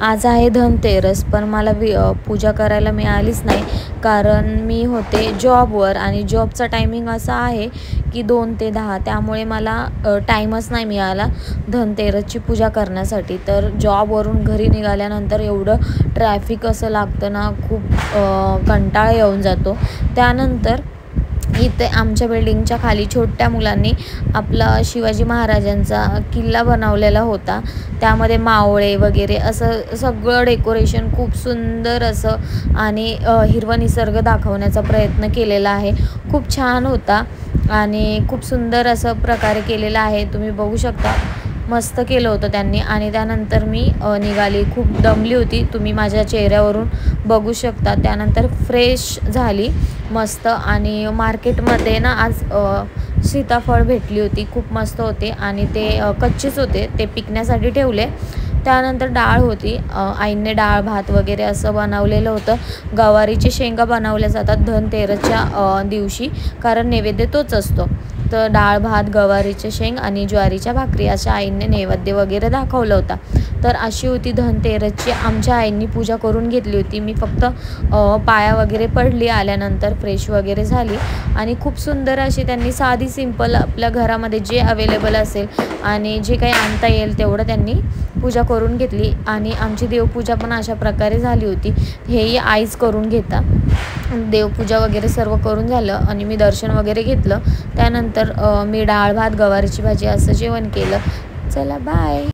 आज आहे धनतेरस, पण मला पूजा करायला मिळालीच नाही, कारण मी होते जॉबवर आणि जॉबचा टायमिंग असा आहे की 2 ते 10, त्यामुळे मला टाईमच नाही मिळाला धनतेरसची पूजा करण्यासाठी. तर जॉबवरून घरी निघाल्यानंतर एवढं ट्रॅफिक असं लागतं ना, खूप कंटाळा येऊन जातो. त्यानंतर इथे आमच्या बिल्डिंगच्या खाली छोट्या मुलांनी आपला शिवाजी महाराजांचा किल्ला बनवलेला होता. त्यामध्ये मावळे वगैरे असं सगळं डेकोरेशन खूप सुंदर असं आणि हिरवा निसर्ग दाखवण्याचा प्रयत्न केलेला आहे. खूप छान होता आणि खूप सुंदर असं प्रकारे केलेला आहे. तुम्ही बघू शकता, मस्त केलं होतं त्यांनी. आणि त्यानंतर मी निघाली. खूप दमली होती, तुम्ही माझ्या चेहऱ्यावरून बघू शकता. त्यानंतर फ्रेश झाली मस्त. आणि मार्केटमध्ये ना आज सीताफळ भेटली होती, खूप मस्त होते आणि ते कच्चेच होते, ते पिकण्यासाठी ठेवले. त्यानंतर डाळ होती, आईने डाळ भात वगैरे असं बनवलेलं होतं. गवारीचे शेंगा बनवल्या जातात धनतेरसच्या दिवशी, कारण नैवेद्य तोच असतो. तर डाळ भात, गवारीचे शेंग आणि ज्वारीच्या भाकरी अशा आईने नैवेद्य वगैरे दाखवलं होता. तर अशी होती धनतेरसची आमच्या आईंनी पूजा करून घेतली होती. मी फक्त पाया वगैरे पडली, आल्यानंतर फ्रेश वगैरे झाली आणि खूप सुंदर अशी त्यांनी साधी सिंपल आपल्या घरामध्ये जे अवेलेबल असेल आणि जे काही आणता येईल तेवढं त्यांनी पूजा करून घेतली. आणि आमची देवपूजा पण अशा प्रकारे झाली होती. हेही आईच करून घेता. देवपूजा वगैरे सर्व करून झालं आणि मी दर्शन वगैरे घेतलं. त्यानंतर मी डाळ भात, गवारीची भाजी असं जेवण केलं. चला बाय.